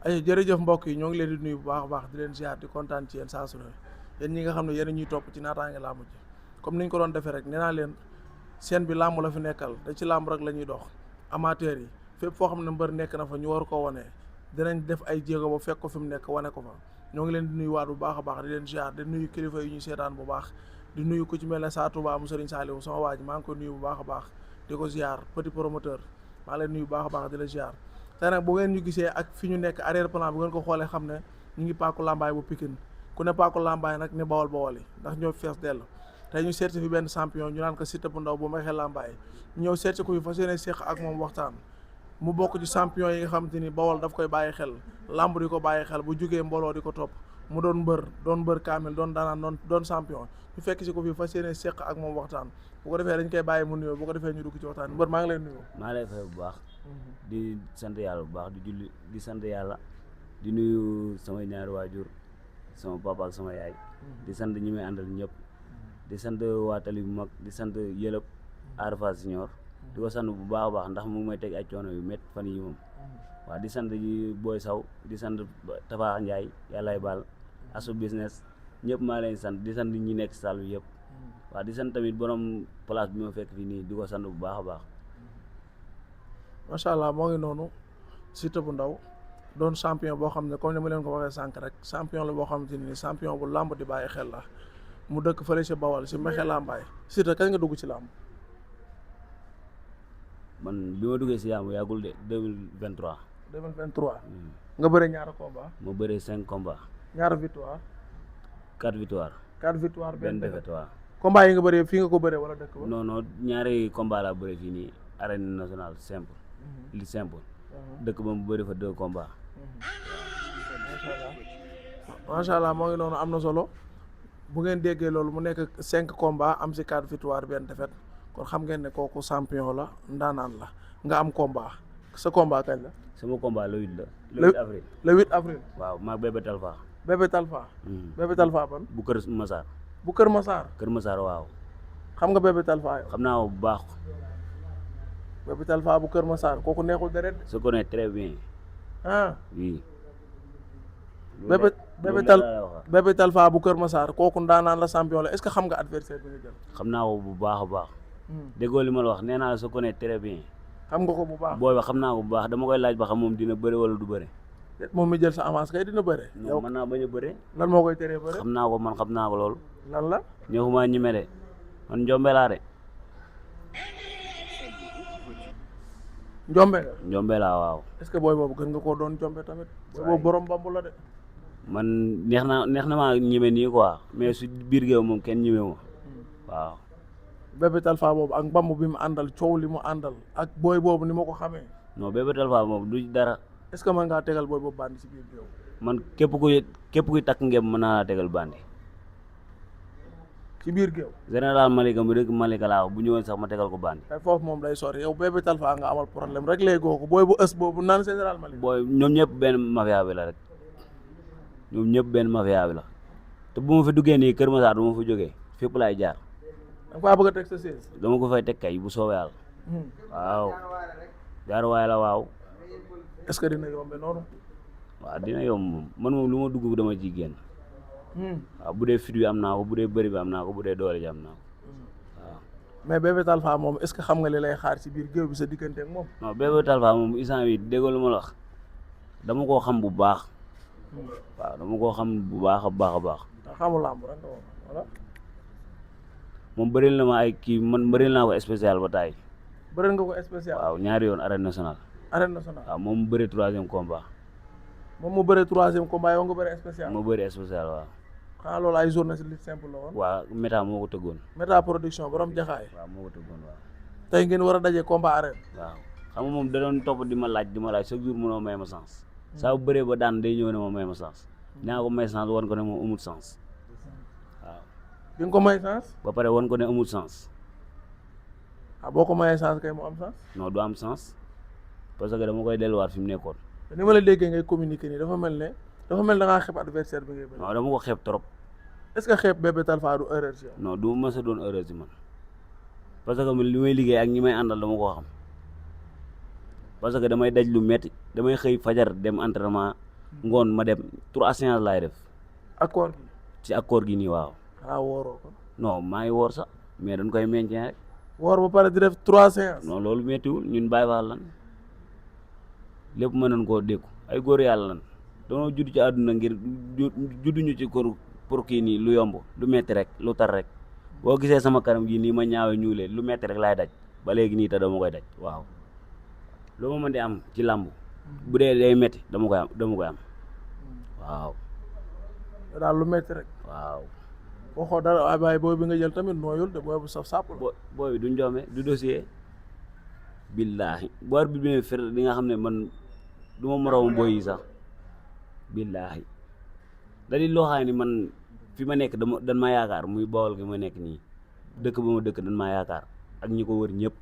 ay jërëjëf mbokk yi ñoo ngi leen di nuyu bu baax a baax di leen ziar di kontaan ci yéen saa su ne yéen ñi nga xam ne yéen ñuy topp ci naataange làmb ji comme niñ ko doon defee rek nee naa leen seen bi làmb la fi nekkal te ci làmb rek la ñuy dox amateurs yi fépp foo xam ne mbër nekk na fa ñu war ko wane dinañ def ay jéego ba fekk ko fi mu nekk wane ko fa ñoo ngi leen di nuyu waat bu baax a baax di leen ziar di nuyu kilifa yi ñuy seetaan bu baax di nuyu ku ci mel ne Sa Touba mu Serigne Saliou sama waa ji maa ngi ko nuyu bu baax a baax di ko ziar petit promoteur maa leen nuyu bu baax a baax di la ziar te nag bu ngeen ñu gisee ak fi ñu nekk arrière plan bu ngeen ko xoolee xam ne ñu ngi paaku lambaay bu Pikine ku ne paaku lambaay nag ne bawol bawol yi ndax ñoo fees dell tey ñu seeti fi benn champion ñu naan ko Siteu bu ndaw bu may xel lambaay ñëw seeti ko fi fas yéene séq ak moom waxtaan mu bokk ci champion yi nga xamante ni bawol daf koy bàyyi xel lamb di ko bàyyi xel bu jugee mbooloo di ko topp mu doon mbër kaamil doon daanaan doon champion ñu fekk si ko fi fas yéene séq ak moom waxtaan bu ko defee dañ koy bàyyi mu nuyoo bu ko defee ñu dugg ci waxtaan mbër maa ngi lay nuyoo. maa lay fay bu baax. di sant yàlla bu baax di julli di sant yàlla di nuyu samay ñaari waajur sama papa ak sama yaay. di sant ñi may àndal ñëpp. di sant waa tali bu mag di sant yëlëb Arfa Senior di ko sant bu baax a baax ndax mu ngi may teg ay coono yu métti fan yi moom. waaw di sant Boy Saw di sant Tafa Ndiaye yàllaay baal asu business ñëpp maa leen sant di sant ñi nekk salle bi yëpp. waaw di sant tamit borom place bi ma fekk fii nii di ko sant bu baax a baax. macha allah moo ngi noonu Siteu bu ndaw doon champion boo xam ne comme ni ma leen ko waxee sànq rek champion la boo xamante ni champion bu làmb di bàyyi xel la mu dëkk fële si Bawal si Mexe Lambaay Siteu kañ nga dugg ci làmb. man bi ma duggee si làmb yàggul de 2023. 2023. nga bëre ñaara combat. ma bëree 5 combats. ñaara victoire. 4 victoire. 4 victoire benn défaite waaw. combat yi nga bëree fii nga ko bëree wala dëkk ba. non non ñaari combat laa bëree fii nii arène nationale simple. li simple. dëkk ba mu bëri fa 2 combats. macha allah moo ngi noonu am na solo bu ngeen déggee loolu mu nekk 5 combats am si 4 victoire benn défaite kon xam ngeen ne kooku champion la ndaanaan la nga am combat sa combat kañ la. sama combat le 8 la. le 8 avril. le 8 avril. waaw maag Bébé Talfa. Bébé Talfa. Bébé Talfa ban. bu Kër Massar. bu Kër Massar. Kër Massar waaw. xam nga Bébé Talfa yow. xam naa ko bu baax. Bébé Talfa bu Kër Massar kooku neexul deret. je connais très bien. ah oui. Bébé Talfa bu Kër Massar kooku ndaanaan la champion la est-ce que xam nga adversaire bi nga jël. xam naa ko bu baax a baax. déggoo li ma la wax nee naa je connais très bien. xam nga ko bu baax. booy ba xam naa ko bu baax dama koy laaj ba xam moom dina bëre wala du bëre. moom mi jël sa avance kay dina bëre. yow mën naa bañ a bëre. lan moo koy teree bëre. xam naa ko man xam naa ko loolu. lan la. ñëwuma ñime de man njombe laa de. njombe nga. njombe laa waaw. est-ce que booy boobu gën nga koo doon njombe tamit. booy boobu borom bambu la de. man neex na maa ñime nii quoi mais su biir géew moom kenn ñime ma waaw. Bébé Talfa boobu ak mbamb bi mu àndal coow li mu àndal ak booy boobu ni ma ko xamee. non Bébé Talfa moom du dara. est-ce que mën ngaa tegal booy boobu bandi si biir géew. man képp kuy takk ngeen mën naa laa tegal bandi. ci biir géew. général Malika mu dëkk Malika laa bu ñëwoon sax ma tegal ko bandi. ay foofu moom day sori yow Bébé Talfa nga amal problème rek léegi ko booy bu ës boobu naan général Malika. booy ñoom ñëpp benn mafia bi la rek ñoom ñëpp benn mafia bi la te bu ma fi duggee nii Kër Massar du ma fa jógee fépp laay jaar. da nga faa bëgg a teg sa siège. dama ko fay teg kay bu soobee yàlla. waaw. jaar waay la waaw. est-ce que dina yombe noonu. waaw dina yomb moom man moom lu ma dugg dama ciy génn. waaw bu dee fit bi am naa ko bu dee bëri bi am naa ko bu dee doole ji am naa ko waaw. mais Bébé Talfa moom est-ce que xam nga li lay xaar ci biir géew bi sa diggante ak moom. non Bébé Talfa moom instant bi déggoo lu ma la wax dama koo xam bu baax. waaw dama koo xam bu baax a baax a baax. xamul làmb rek voilà. moom bëril na ma ay kii man bëril naa ko spécial ba taay. bëril nga ko spécial. waaw ñaari yoon arène nationale. arène nationale. waaw moom mu bëri 3e combat. moom mu bëri 3e combat yow nga bëri spécial. ma bëri spécial waaw. xanaa loolu ay journée si lutte simple la woon. waaw méta moo ko tëggoon. méta production borom jaxaay. waaw moo ko tëggoon waaw. tey ngeen war a daje combat arène. waaw xam nga moom da doon topp di ma laaj chaque jour mënoo may ma sens. saa bu bëree ba daan day ñëw ne ma may ma sens. naa ko may sens wan ko ne moom amul sens. waaw. di nga ko may sens. ba pare wan ko ne amul sens. ah boo ko mayee sens kay mu am sens. non du am sens parce que dama koy delluwaat fi mu nekkoon. ni ma la déggee ngay communiquer nii dafa mel da ngaa xeeb adversaire bi ngay bëri. non dama ko xeeb trop. est-ce que xeeb Bébé Talfa du erreur si yow. non du ma mës a doon erreur si man parce que li may liggéey ak ñi may àndal dama ko xam parce que damay daj lu metti damay xëy fajar dem entraînement ngoon ma dem 3 séances laay def accord gi ci accord gi nii waaw. xanaa wooroo ko. non maa ngi woor sax mais dañ koy maintien rek. woor ba pare di def 3 séances. non loolu méttiwul ñun Baay Faal lan lépp mën nañ koo dékku ay góor yàlla lan dañoo judd ci àdduna ngir judduñu ci kër pour kii nii lu yomb lu metti rek lu tar rek boo gisee sama kanam gi nii ma ñaawe ñuulee lu metti rek laay daj ba léegi nii te dama koy daj waaw lu ma mën di am ci làmb bu dee day metti dama koy am waaw. daal lu metti rek. waaw. waxoo dara waaye booy bi nga jël tamit nooyul de booy bu saf sàpp la. booy bi du njoome du dossier. billaahi boor bi bi fer di nga xam ne man du ma moroom booy yi sax billaahi da di loo xam ne man fi ma nekk dan maa yaakaar muy Bawol gi ma nekk nii dëkk ba ma dëkk dan maa yaakaar ak ñi ko wër ñëpp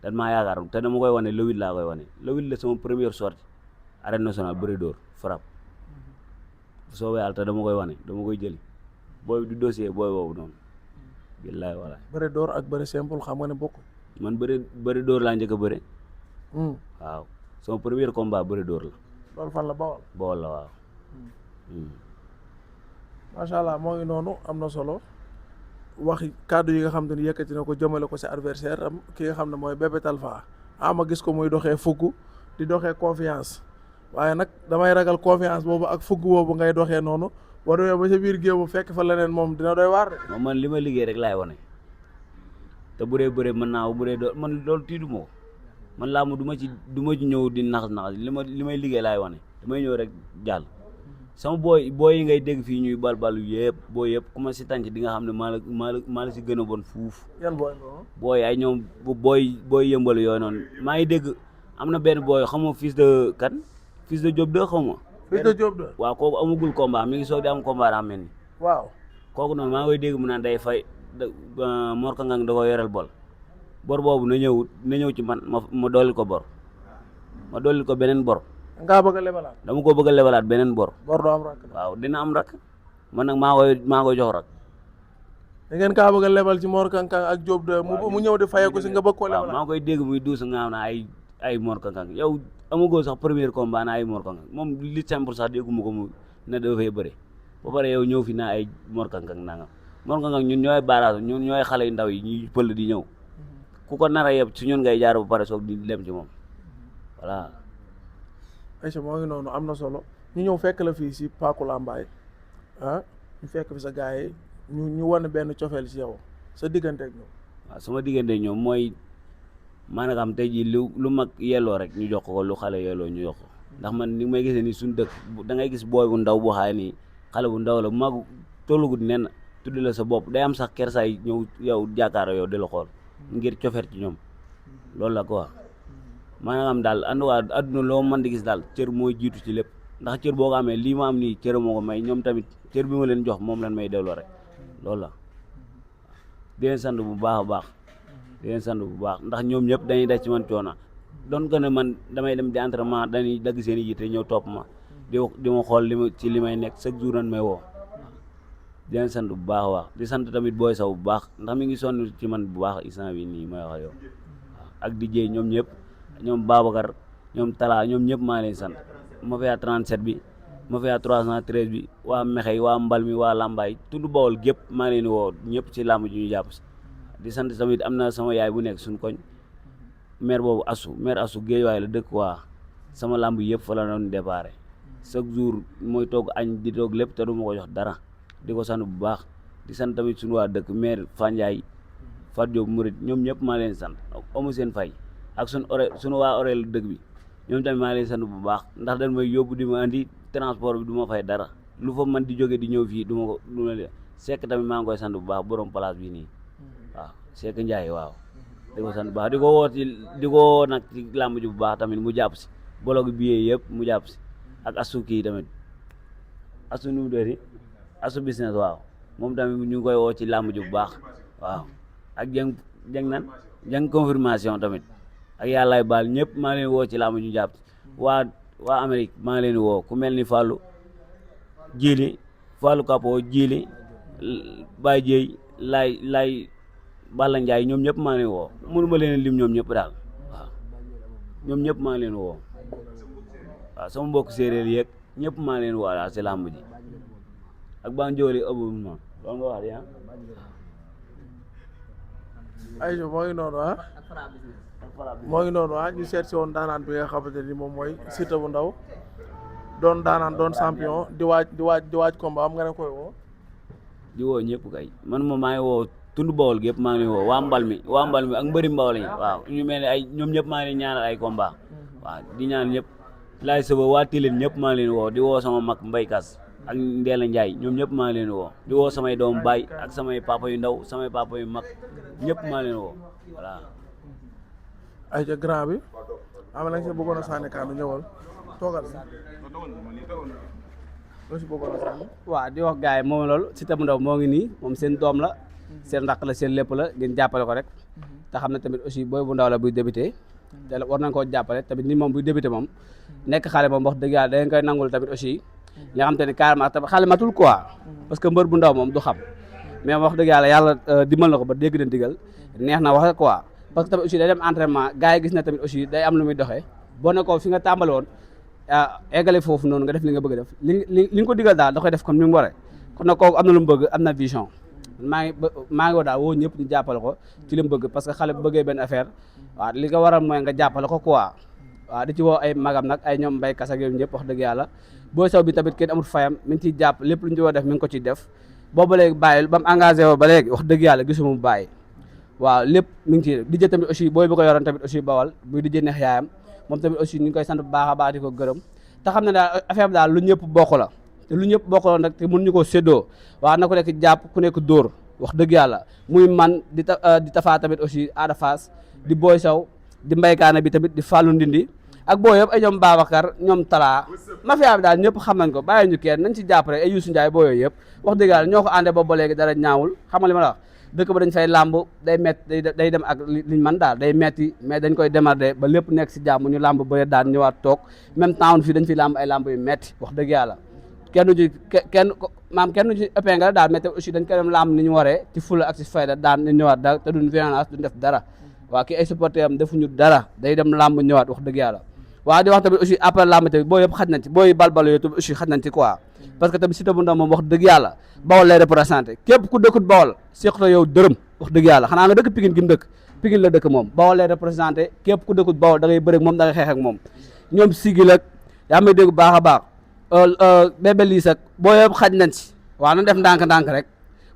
dan maa yaakaar te dama koy wane le 8 laa koy wane le 8 la sama première sortie arène nationale bëri dóor frappe soobee yàlla te dama koy wane dama koy jëli booy du dossier booy boobu noonu billaahi wala bëri dóor ak bëri simple xam nga ne bokk man bëri dóor laa njëkk a bëri waaw sama premier combat bëri dóor la loolu fan la Bawol la waaw macha allah moo ngi noonu am na solo waxi kàddu yi nga xam te ni yëkkati na ko jëmale ko si adversaire am ki nga xam ne mooy Bébé Talfa ma gis ko muy doxee fugg di doxee confiance waaye nag damay ragal confiance boobu ak fugg boobu ngay doxee noonu boo demee ba sa biir géew bu fekk fa leneen moom dina doy waar de. man li ma liggéey rek laay wane te bu dee bëree mën naa bu dee doo man loolu tiidu ma ko man laa du ma ci ñëw di nax li may liggéey laay wane damay ñëw rek jàll. sama booy yi ngay dégg fii ñuy balbalu yëpp booy yëpp ku ma si tànc di nga xam ne maa la si gën a bon fuuf. yan booy noonu. booy ay ñoom booy yëmbal yooyu noonu maa ngi dégg am na benn booy xam nga fils de Diop 2 xaw ma. fils de Diop 2. waaw kooku amagul combat mi ngi soog di am combat daa mel ni. waaw kooku noonu maa ngi koy dégg mu naan day fay Mor Kangang da ko yoreel bor boobu na ñëw ci man ma dolli ko bor ma dolli ko beneen bor. ngaa bëgg a lebalaat. dama ko bëgg a lebalaat beneen bor. bor doo am rakk. waaw dina am rakk man nag maa koy jox rakk. da ngeen kaa bëgg a lebal ci Mor Kangang ak Diop de mu ñëw di fayeeku si nga bëgg koo lebalaat. waaw maa koy dégg muy duus nga xam ne ay Mor Kangang yow amagoo sax premier combat na ay Mor Kangang moom li simple sax dégguma ko mu ne dafay bëre ba pare yow ñëw fi naa ay Mor Kangang nangam Mor Kangang ñun ñooy baaraas ñun ñooy xale yu ndaw yi ñuy pël di ñëw ku ko nar a yeb si ñun ngay jaar ba pare soog di dem ci moom voilà. Aïcha moo ngi noonu am na solo ñu ñëw fekk la fii si Paku Lambaay ñu fekk fi sa gars yi ñu wane benn cofeel si yow sa diggante ak ñoom. waaw sama diggante ñoom mooy maanaam tey jii lu mag yelloo rek ñu jox ko lu xale yelloo ñu jox ko ndax man ni may gisee ni suñu dëkk da ngay gis booy bu ndaw boo xaay nii xale bu ndaw la bu mag tollugut nen tudd la sa bopp day am sax kersaay ñëw yow jàkkaaroo yow di la xool ngir cofeet ci ñoom loolu la quoi. maanaam daal àdduna loo mën di gis daal cër mooy jiitu ci lépp ndax cër boo ko amee lii ma am nii cër moo ko may ñoom tamit cër bi ma leen jox moom leen may delloo rek loolu la di leen sant bu baax a baax di leen sant bu baax ndax ñoom ñëpp dañuy daj ci man coono doon ko ne man damay dem di entraînement dañuy dagg seen i yitte ñëw topp ma di ma xool li may nekk chaque jour nan may woo di leen sant bu baax a baax di sant tamit booy saw bu baax ndax mi ngi sonn ci man bu baax instant bi nii may wax yow ak di jeey ñoom ñëpp ñoom Babacar ñoom Talla ñoom ñëpp maa leen sant mafia 37 bi mafia 313 bi waa Mexey waa Mbal mi waa Lambaay tudd Bawol gépp maa leen woo ñëpp ci làmb ji ñu jàpp si di sant tamit am na sama yaay bu nekk suñ koñ maire boobu maire Assou Guédiawaye la dëkk waa sama làmb yëpp fa la doon déparé chaque jour mooy toog añ di toog lépp te du ma ko jox dara di ko sant bu baax di sant tamit suñu waa dëkk maire Fandiaye Fat Diop Murid ñoom ñëpp maa leen sant amu seen fay ak suñu waa orel dëkk bi ñoom tamit maa leen sant bu baax ndax dañ may yóbbu di ma andi transport bi du ma fay dara lu fa man di jóge di ñëw fii du ma Seck tamit maa ngi koy sant bu baax borom place bi nii waaw Seck Ndiaye waaw di ko sant bu baax di ko woo nag ci làmb ji bu baax tamit mu jàpp si bolog billet yëpp mu jàpp si ak asu kii tamit asu nu mu dëri asu business waaw moom tamit ñu ngi koy woo ci làmb ji bu baax waaw ak jëng confirmation tamit ak yàllaay baal ñëpp maa leen woo ci làmb ñu jàpp waa Amérique maa ngi leen woo ku mel ni Fallou Kapo Jili Baye Dieye lay Balla Ndiaye ñoom ñëpp maa ngi leen woo mënuma leen lim ñoom ñëpp daal waaw ñoom ñëpp maa ngi leen woo waaw sama mbokk séeréer yeeg ñëpp maa leen woo daal si làmb ji ak Banjoli ëpp ma loolu nga wax de ah. ayca moo ngi noonu ah. moo ngi noonu ah ñu seet si woon daanaan bi nga xamante ni moom mooy Siteu bu ndaw doon daanaan doon champion di waaj combat am nga ne koy woo. di woo ñëpp kay man moom maa ngi woo tund Bawol gépp maa ngi leen woo waa mbal mi ak mbëri Bawol yi waaw ñu mel ne ay ñoom ñëpp maa ngi leen ñaanal ay combat waaw di ñaan ñëpp laay sëba waa Tilène ñëpp maa ngi leen woo di woo sama mag Mbaykas ak Ndeela Ndiaye ñoom ñëpp maa ngi leen woo di woo samay doom baay ak samay papa yu ndaw samay papa yu mag ñëpp maa leen woo voilà. ayca grand bi am na nga si bëggoon a sànni kàddu ñëwal toogal loo si bëggoon a sànni. waaw di wax gars yi moom loolu Siteu bu ndaw moo ngi nii moom seen doom la seen rakk la seen lépp la ngeen jàppale ko rek te xam ne tamit aussi booy bu ndaw la buy débuté te war nañ koo jàppale tamit ni moom buy débuté moom nekk xale moom wax dëgg yàlla da ngeen koy nangul tamit aussi nga xam te ni carrément tamit xale matul quoi parce que mbër bu ndaw moom du xam mais wax dëgg yàlla dimbal na ko ba dégg na digal neex na wax quoi parce que tamit aussi day dem entraînement gars yi gis na tamit aussi day am lu muy doxee boo ne ko fi nga tàmbali woon eggale foofu noonu nga def li nga bëgg a def li nga ko digal daal da koy def comme ni mu waree kon nag kooku am na lu mu bëgg am na vision maa ngi woo daal woo ñëpp ñu jàppale ko ci li mu bëgg parce que xale bu bëggee benn affaire waaw li nga waral mooy nga jàppale ko quoi waaw di ci woo ay magam nag ay ñoom mbay kas ak yooyu ñëpp wax dëgg yàlla booy saw bi tamit kenn amul fayam mi ngi ciy jàpp lépp lu ñu ci war def mi ngi ko ciy def boobu ba léegi bàyyi ba mu engagé woo ba léegi wax dëgg yàlla gisuma mu bàyyi waaw lépp mi ngi ci dijjë tamit aussi booy bi ko yoroon tamit aussi bawal buy dijjë neex yaayam moom tamit aussi ñu ngi koy sant bu baax a baax di ko gërëm te xam ne daal affaire bi daal lu ñëpp bokk la te lu ñëpp bokk la nag te mënuñu koo séddoo waaw na ku nekk jàpp ku nekk dóor wax dëgg yàlla muy man di tafaa tamit aussi Ada Fass di booy saw di mbaykaana bi tamit di fàllu ndindi ak boo yëpp ay ñoom Babacar ñoom Talla mafia bi daal ñëpp xam nañ ko bàyyi ñu kenn nañ ci jàpp rek ay Youssou Ndiaye boo yooyu yëpp wax dëgg yàlla ñoo ko àndee ba léegi dara ñaawul xam nga li ma la wax dëkk ba dañ fay làmb day metti day dem ak liñ man daal day metti mais dañ koy démarrer ba lépp nekk si jàmm ñu làmb bëre daan ñëwaat toog même temps fii dañ fi làmb ay làmb yu metti wax dëgg yàlla kenn du ci épingle daal mais aussi dañ koy dem làmb ni ñu waree ci fula ak ci fayda daan ñu ñëwaat dara te duñ violence duñ def dara waaw kii ay supporter am defuñu dara day dem làmb ñëwaat wax dëgg yàlla waaw di wax tamit aussi après làmb tamit boo yëpp xaj nañ ci booy balbal yooyu tamit aussi xaj nañ ci quoi parce que tamit Siteu bu ndaw moom wax dëgg yàlla Bawol lay représenté képp ku dëkkut Bawol seqta yow dërëm wax dëgg yàlla xanaa nga dëkk Pikine gi mu dëkk Pikine la dëkk moom Bawol lay représenté képp ku dëkkut Bawol da ngay bëre ak moom da ngay xeex ak moom ñoom sigil ak yaa may dégg baax a baax bébé liis ak boo yëpp xaj nañ ci waaw nañ def ndànk-ndànk rek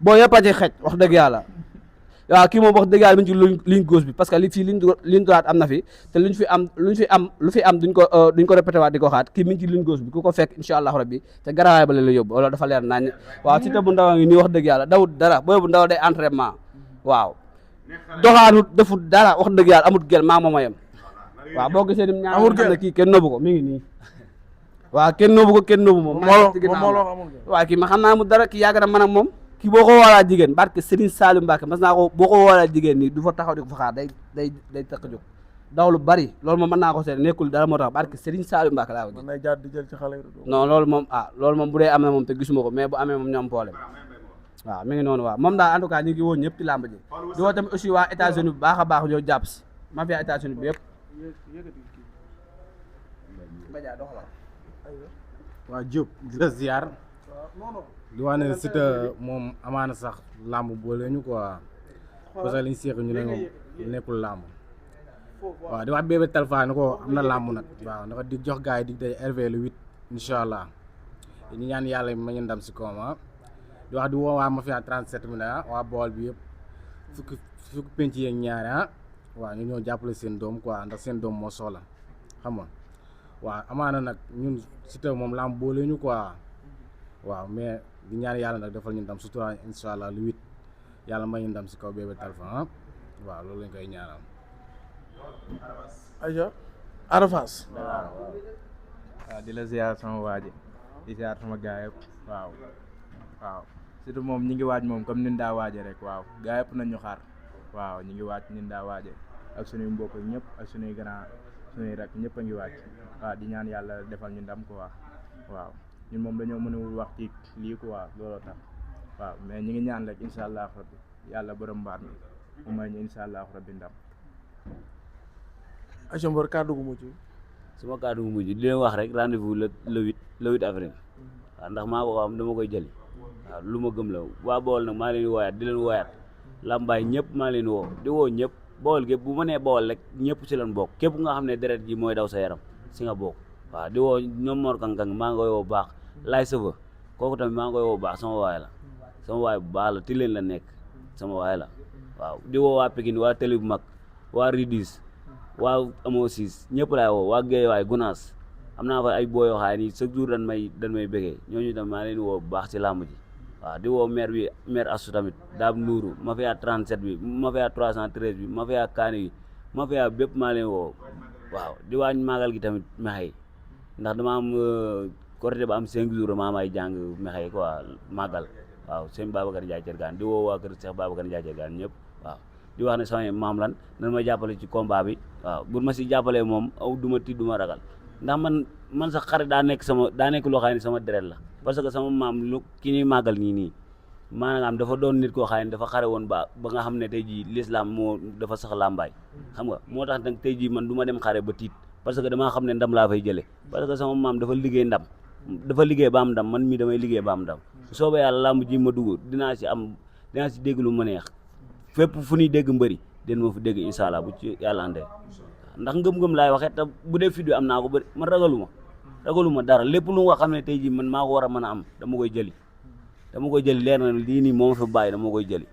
boo yëpp a ci xej wax dëgg yàlla waaw kii moom wax dëgg yàlla mi ngi ci ligne gauche bi parce que li fii ligne droite am na fi te lu fi am duñ ko répété waat di ko xaat kii mi ngi ci ligne gauche bi ku ko fekk incha allah rabbi te garawaay ba la yóbbu loolu dafa leer nañ waaw Siteu bu ndaw a ngi nii wax dëgg yàlla dawut dara booy bu ndaw day entraînement waaw doxaanut defut dara wax dëgg yàlla amut gel maa mooma yem waaw boo gisee nim ñaar xam ne kii kenn nëbbu ko mi ngi nii waaw kenn nëbbu moom waaw kii ma xam naa mu dara kii yàgg na man ak moom kii boo ko woolaa jigéen barke Serigne Saliou Mbacke mas naa ko boo ko woolaa jigéen nii du fa taxaw di ko fa xaar day tëq jóg daw lu bari loolu moom mën naa ko seet nekkul dara moo tax barke Serigne Saliou Mbacke laa ko gis non loolu moom bu dee am na moom te gisuma ko mais bu amee moom ñoom problème waaw mi ngi noonu waaw moom daal en tout cas ñu ngi woon ñëpp ci làmb ji di woo tamit aussi waa États-Unis bu baax a baax ñoo jàpp si mafia États-Unis bi yëpp waa Diop di la ziar di wax ne Siteu moom amaana sax làmb boole ñu quoi parce que liñ seeq ñu ne moom nekkul làmb waaw di wax Bébé Talfa ni ko am na làmb nag waaw naka di jox gars yi di day RV le 8 incha allah ñu ñaan yàlla ma ñu ndam si koom di wax di woo waa Mafia 37 mi waa bool bi yëpp fukki penc yeeg ñaari waaw ñu ñëw jàppale seen doom quoi ndax seen doom moo soxla xam nga waaw amaana nag ñun Siteu moom làmb boole ñu quoi waaw mais di ñaan yàlla nag defal ñu ndam sutura incha allah le 8 yàlla may ñu ndam si kaw Bébé Talfa waaw loolu lañ koy ñaanal. ayca Ada Fass. waaw di la ziar sama waaji di ziar sama gaay yëpp waaw surtout moom ñi ngi waaj moom comme nin daa waaje rek waaw gaay yëpp nañ ñu xaar waaw ñi ngi waaj nin daa waaje ak suñuy mbokk ñëpp ak suñuy grand suñuy rek ñëpp a ngi waaj waaw di ñaan yàlla defal ñu ndam quoi waaw ñun moom dañoo mënul wax ci lii quoi looloo tax waaw mais ñi ngi ñaan rek incha allah rabbi yàlla borom mbaar mi mu may ñu incha allah rabbi ndam. ayca mbër kàddu gu mujj. suma kàddu gu mujj di leen wax rek rendez-vous le 8 le 8 avril waaw ndax maa ko xam dama koy jëli waaw lu ma gëm la waa Bawol nag maa leen di wooyaat di leen wooyaat lambaay ñëpp maa leen woo di woo ñëpp Bawol gépp bu ma nee Bawol rek ñëpp si lan bokk képp nga xam ne deret ji mooy daw sa yaram si nga bokk waaw di woo ñoom Mor Kang-Kang maa ngi koy woo bu baax laay sëfa kooku tamit maa ngi koy woo bu baax sama waay la sama waay bu baax la ti leen la nekk sama waay la waaw di woo waa Pikine waa Télé bu mag waa Ridis waa Amo 6 ñëpp laay woo waa Guèye waay Gunaas am naa fa ay boo yoo xam ne chaque jour dañ may bëggee ñooñu tam maa leen woo bu baax ci làmb ji waaw di woo maire Assou tamit Daab Nuuru mafia 37 bi mafia 313 bi mafia Kaani bi mafia bépp maa leen woo waaw di waañ maagal gi tamit mexey ndax dama am Korité ba am 5 jours maa may jàng mexey quoi màggal waaw sëñ Babacar Ndiaye Thiergane di woo waa kër Cheikh Babacar Ndiaye Thiergane ñëpp waaw di wax ne sama maam lan nan ma jàppale ci combat bi waaw bu ma si jàppalee moom aw du ma tiit du ma ragal ndax man sax xare daa nekk loo xam ne sama deret la parce que sama maam lu ki ñuy màggal nii maanaam dafa doon nit koo xam ne dafa xare woon ba nga xam ne tey jii l'islam moo dafa sax làmbaay xam nga moo tax nag tey jii man du ma dem xare ba tiit parce que damaa xam ne ndam laa fay jëlee parce que sama maam dafa liggéey ba am ndam man mii damay liggéey ba am ndam bu soobee yàlla làmb ji ma dugg dinaa si dégg lu ma neex fépp fu ñuy dégg mbëri den moo fi dégg incha allah bu ci yàlla andee ndax ngëm-ngëm laay waxee te bu dee fit bi am naa ko bëri man ragaluma dara lépp lu nga xam ne tey jii man maa ko war a mën a am dama koy jëli leer na lii nii moo ma fi bàyyi dama koy jëli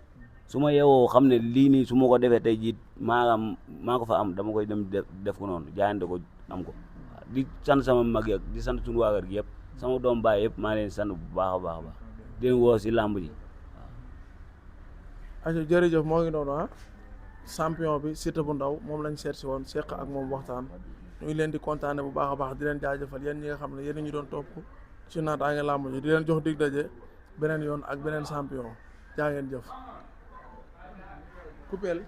su ma yeewoo xam ne lii nii su ma ko defee tey jii maa ko fa am dama koy dem def ko noonu jaayante ko am ko di sant sama mag yi di sant suñu waa kër gi yëpp sama doom baay yëpp maa leen sant bu baax a baax a baax di leen woo si làmb ji aco jërëjëf moo ngi noonu champion bi Siteu bu ndaw moom lañ seet si woon seq ak moom waxtaan ñu ngi leen di kontaane bu baax a baax di leen jaajëfal yéen ñi nga xam ne yéen ñu doon topp ci Naataangué Lamb ji di leen jox dig daje beneen yoon ak beneen champion jaa ngeen jëf coupeel